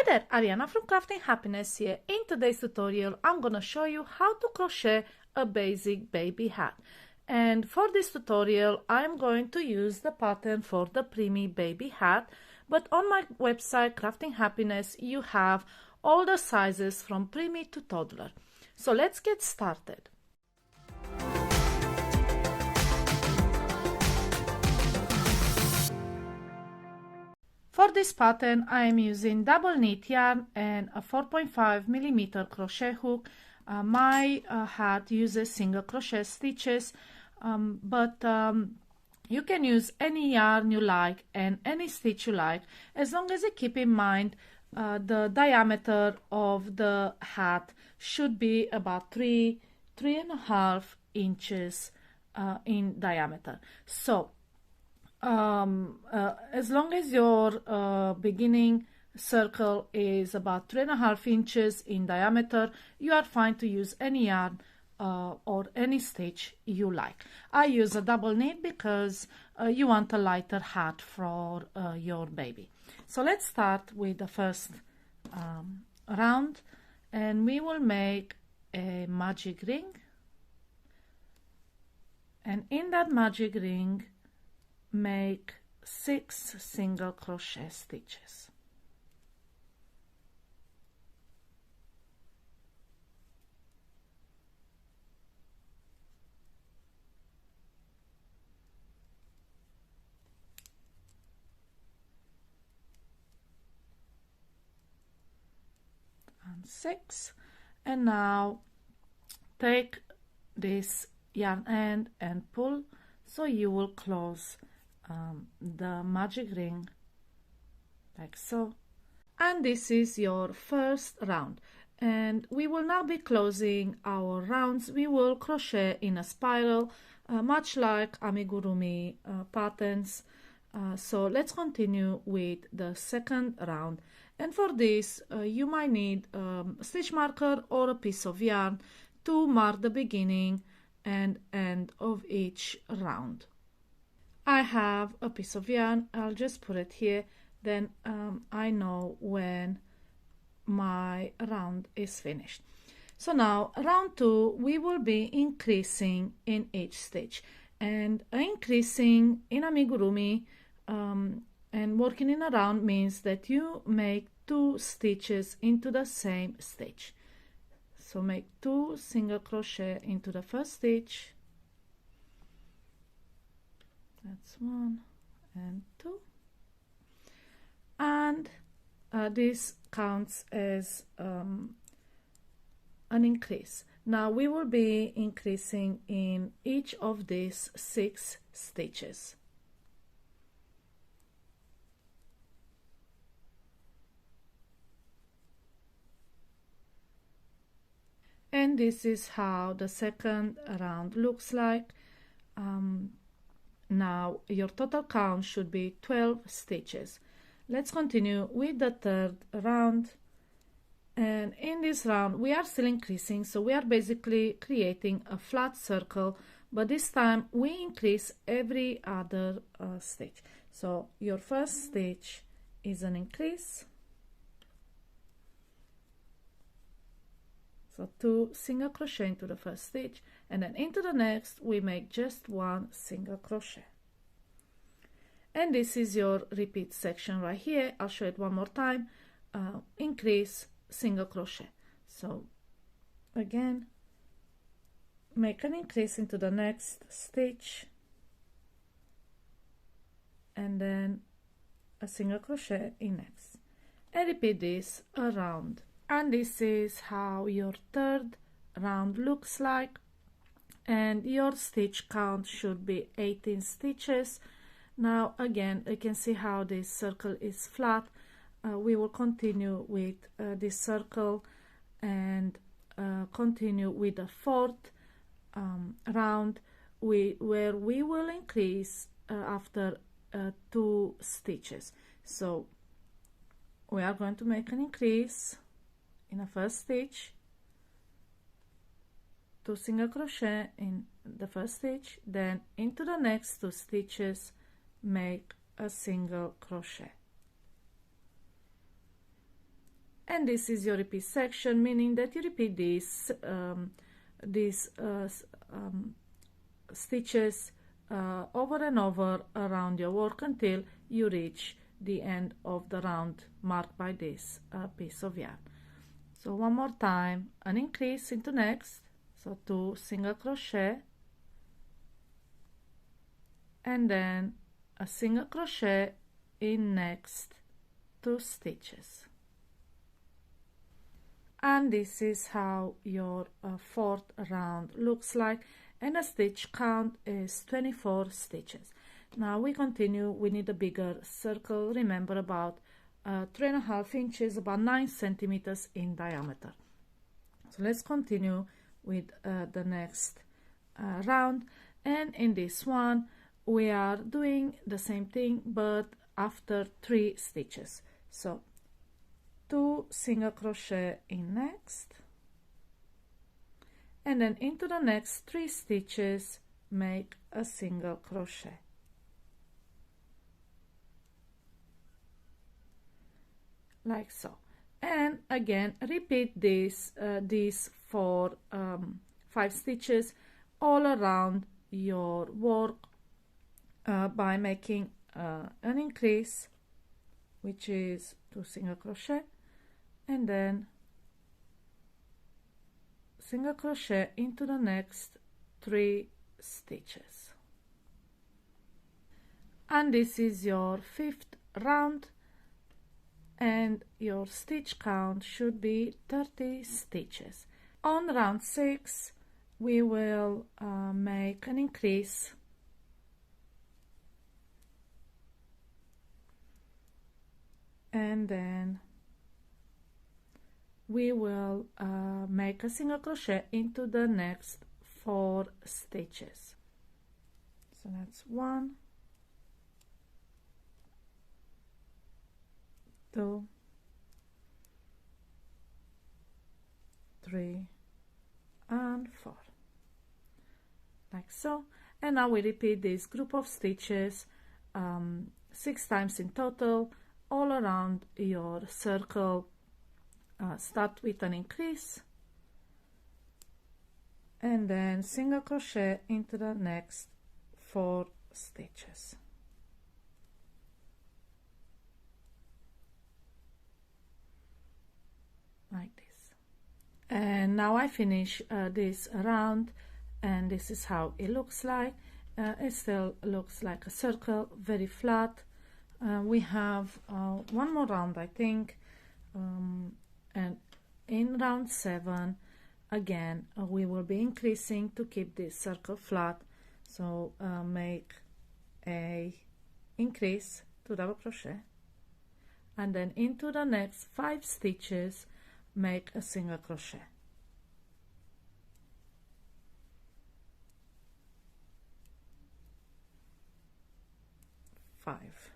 there, Ariana from Crafting Happiness here. In today's tutorial, I'm gonna show you how to crochet a basic baby hat. And for this tutorial, I'm going to use the pattern for the Preemie Baby Hat. But on my website, Crafting Happiness, you have all the sizes from Preemie to Toddler. So let's get started. For this pattern, I am using double knit yarn and a 4.5mm crochet hook. My hat uses single crochet stitches, but you can use any yarn you like and any stitch you like, as long as you keep in mind the diameter of the hat should be about 3.5 inches in diameter. So as long as your beginning circle is about 3.5 inches in diameter, you are fine to use any yarn or any stitch you like. I use a double knit because you want a lighter hat for your baby. So let's start with the first round, and we will make a magic ring, and in that magic ring make 6 single crochet stitches. And 6, and now take this yarn end and pull, so you will close the magic ring like so. And this is your first round, and we will now be closing our rounds. We will crochet in a spiral, much like amigurumi patterns. So let's continue with the second round, and for this you might need a stitch marker or a piece of yarn to mark the beginning and end of each round. I have a piece of yarn. I'll just put it here, then I know when my round is finished. So now round 2, we will be increasing in each stitch, and increasing in amigurumi and working in a round means that you make 2 stitches into the same stitch. So make 2 single crochet into the first stitch. That's 1 and 2, and this counts as an increase. Now we will be increasing in each of these 6 stitches. And this is how the second round looks like. Now your total count should be 12 stitches. Let's continue with the third round, and in this round we are still increasing, so we are basically creating a flat circle, but this time we increase every other stitch. So your first stitch is an increase, so 2 single crochet into the first stitch, and then into the next we make just 1 single crochet. And this is your repeat section right here. I'll show it one more time. Increase, single crochet. So again, make an increase into the next stitch, and then a single crochet in next, and repeat this around. And this is how your third round looks like, and your stitch count should be 18 stitches. Now again, you can see how this circle is flat. We will continue with this circle and continue with the fourth round where we will increase after 2 stitches. So we are going to make an increase in the first stitch, 2 single crochet in the first stitch, then into the next 2 stitches make a single crochet. and this is your repeat section, meaning that you repeat these stitches over and over around your work until you reach the end of the round marked by this piece of yarn. So one more time, an increase into next, so 2 single crochet, and then a single crochet in next 2 stitches. And this is how your fourth round looks like, and the stitch count is 24 stitches. Now we continue. We need a bigger circle, remember, about 3.5 inches, about 9 centimeters in diameter. So let's continue with the next round, and in this one we are doing the same thing but after 3 stitches. So 2 single crochet in next, and then into the next 3 stitches make a single crochet. Like so. And again repeat this for 5 stitches all around your work by making an increase, which is 2 single crochet, and then single crochet into the next 3 stitches. And this is your 5th round, and your stitch count should be 30 stitches. On round 6 we will make an increase, and then we will make a single crochet into the next 4 stitches. So that's 1, 2, 3, and 4, like so. And now we repeat this group of stitches 6 times in total all around your circle. Start with an increase, and then single crochet into the next 4 stitches. Like this. And now I finish this round, and this is how it looks like. It still looks like a circle, very flat. We have one more round, I think, and in round 7 again we will be increasing to keep this circle flat. So make a increase to double crochet, and then into the next 5 stitches make a single crochet. 5.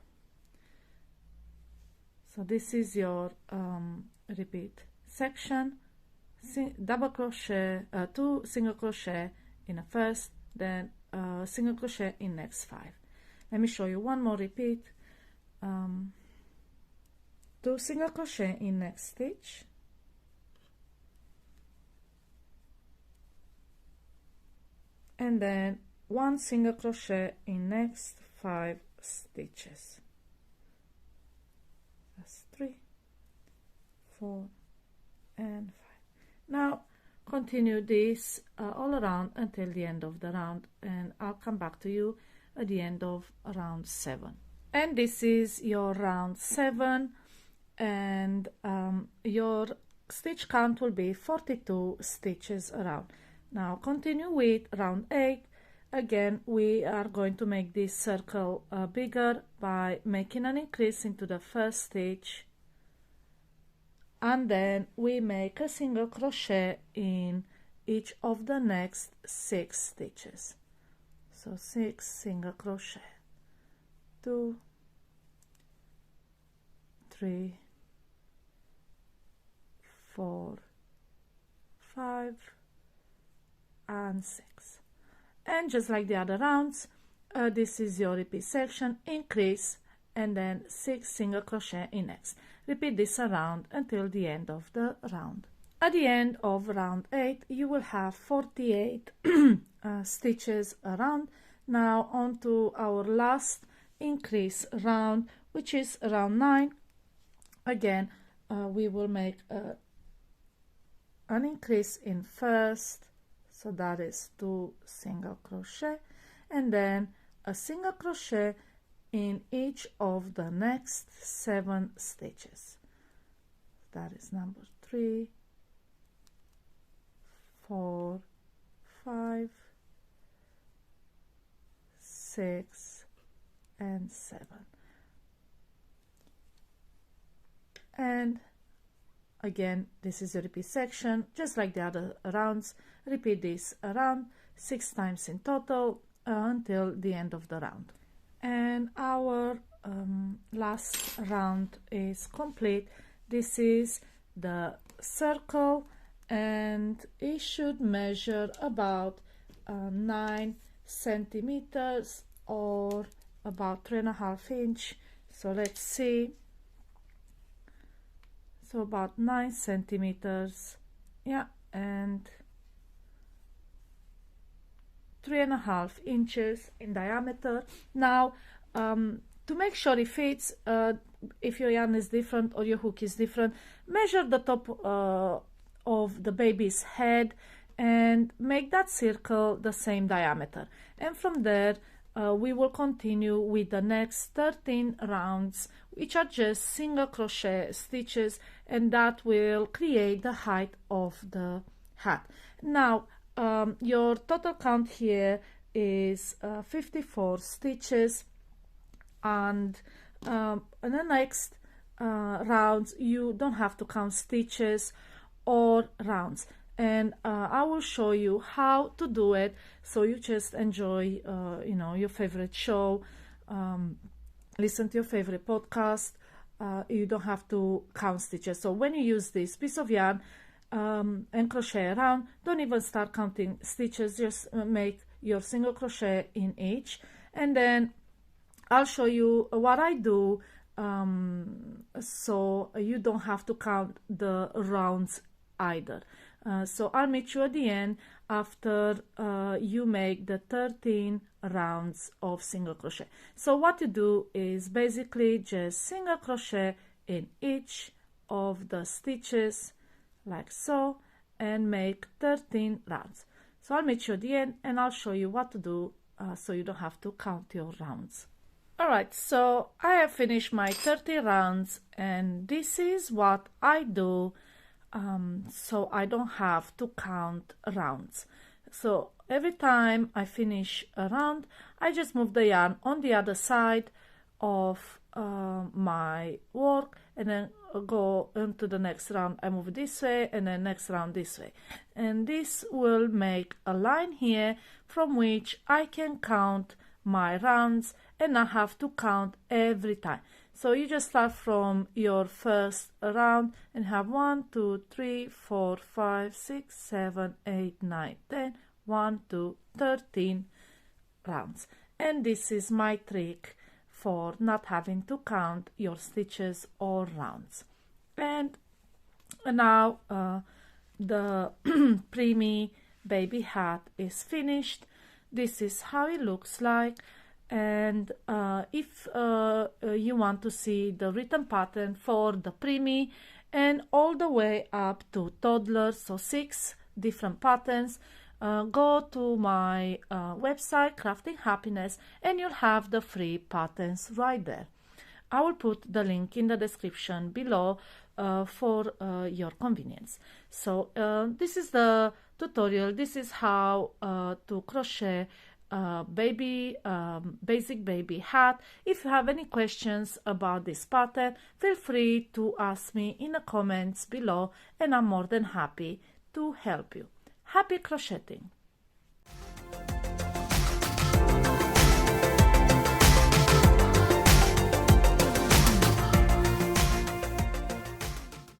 So this is your repeat section. Double crochet, 2 single crochet in the first, then single crochet in next 5. Let me show you one more repeat. 2 single crochet in next stitch, and then 1 single crochet in next 5 stitches. That's 3, 4, and 5. Now continue this all around until the end of the round, and I'll come back to you at the end of round 7. And this is your round 7, and your stitch count will be 42 stitches around. Now continue with round 8. Again, we are going to make this circle bigger by making an increase into the first stitch, and then we make a single crochet in each of the next 6 stitches. So 6 single crochet, 2, 3, 4, 5, and 6. And just like the other rounds, this is your repeat section, increase, and then 6 single crochet in next. repeat this around until the end of the round. At the end of round 8 you will have 48 stitches around. Now on to our last increase round, which is round 9. Again we will make an increase in first, so that is 2 single crochet, and then a single crochet in each of the next 7 stitches. That is number 3, 4, 5, 6, and 7. And again, this is a repeat section, just like the other rounds. Repeat this around 6 times in total until the end of the round. And our last round is complete. This is the circle, and it should measure about 9 centimeters or about 3.5 inches. So let's see. So about 9 centimeters, yeah, and 3.5 inches in diameter. Now to make sure it fits, if your yarn is different or your hook is different, measure the top of the baby's head and make that circle the same diameter, and from there we will continue with the next 13 rounds, which are just single crochet stitches, and that will create the height of the hat. Now your total count here is 54 stitches, and in the next rounds you don't have to count stitches or rounds, and I will show you how to do it, so you just enjoy you know, your favorite show, listen to your favorite podcast. You don't have to count stitches. So when you use this piece of yarn and crochet around, don't even start counting stitches, just make your single crochet in each, and then I'll show you what I do, so you don't have to count the rounds either. So I'll meet you at the end after you make the 13 rounds of single crochet. So what you do is basically just single crochet in each of the stitches like so, and make 13 rounds. So I'll meet you at the end and I'll show you what to do, so you don't have to count your rounds. Alright, so I have finished my 30 rounds, and this is what I do, so I don't have to count rounds. So every time I finish a round, I just move the yarn on the other side of my work, and then go into the next round. I move this way, and then next round this way, and this will make a line here from which I can count my rounds and not have to count every time. So you just start from your first round and have 1, 2, 3, 4, 5, 6, 7, 8, 9, 10, 1, 2, 13 rounds. And this is my trick for not having to count your stitches or rounds. And now the Preemie baby hat is finished. This is how it looks like, and if you want to see the written pattern for the Preemie and all the way up to toddler, so 6 different patterns, go to my website Crafting Happiness, and you'll have the free patterns right there. I will put the link in the description below for your convenience. So this is the tutorial. This is how to crochet basic baby hat. If you have any questions about this pattern, feel free to ask me in the comments below, and I'm more than happy to help you. Happy crocheting!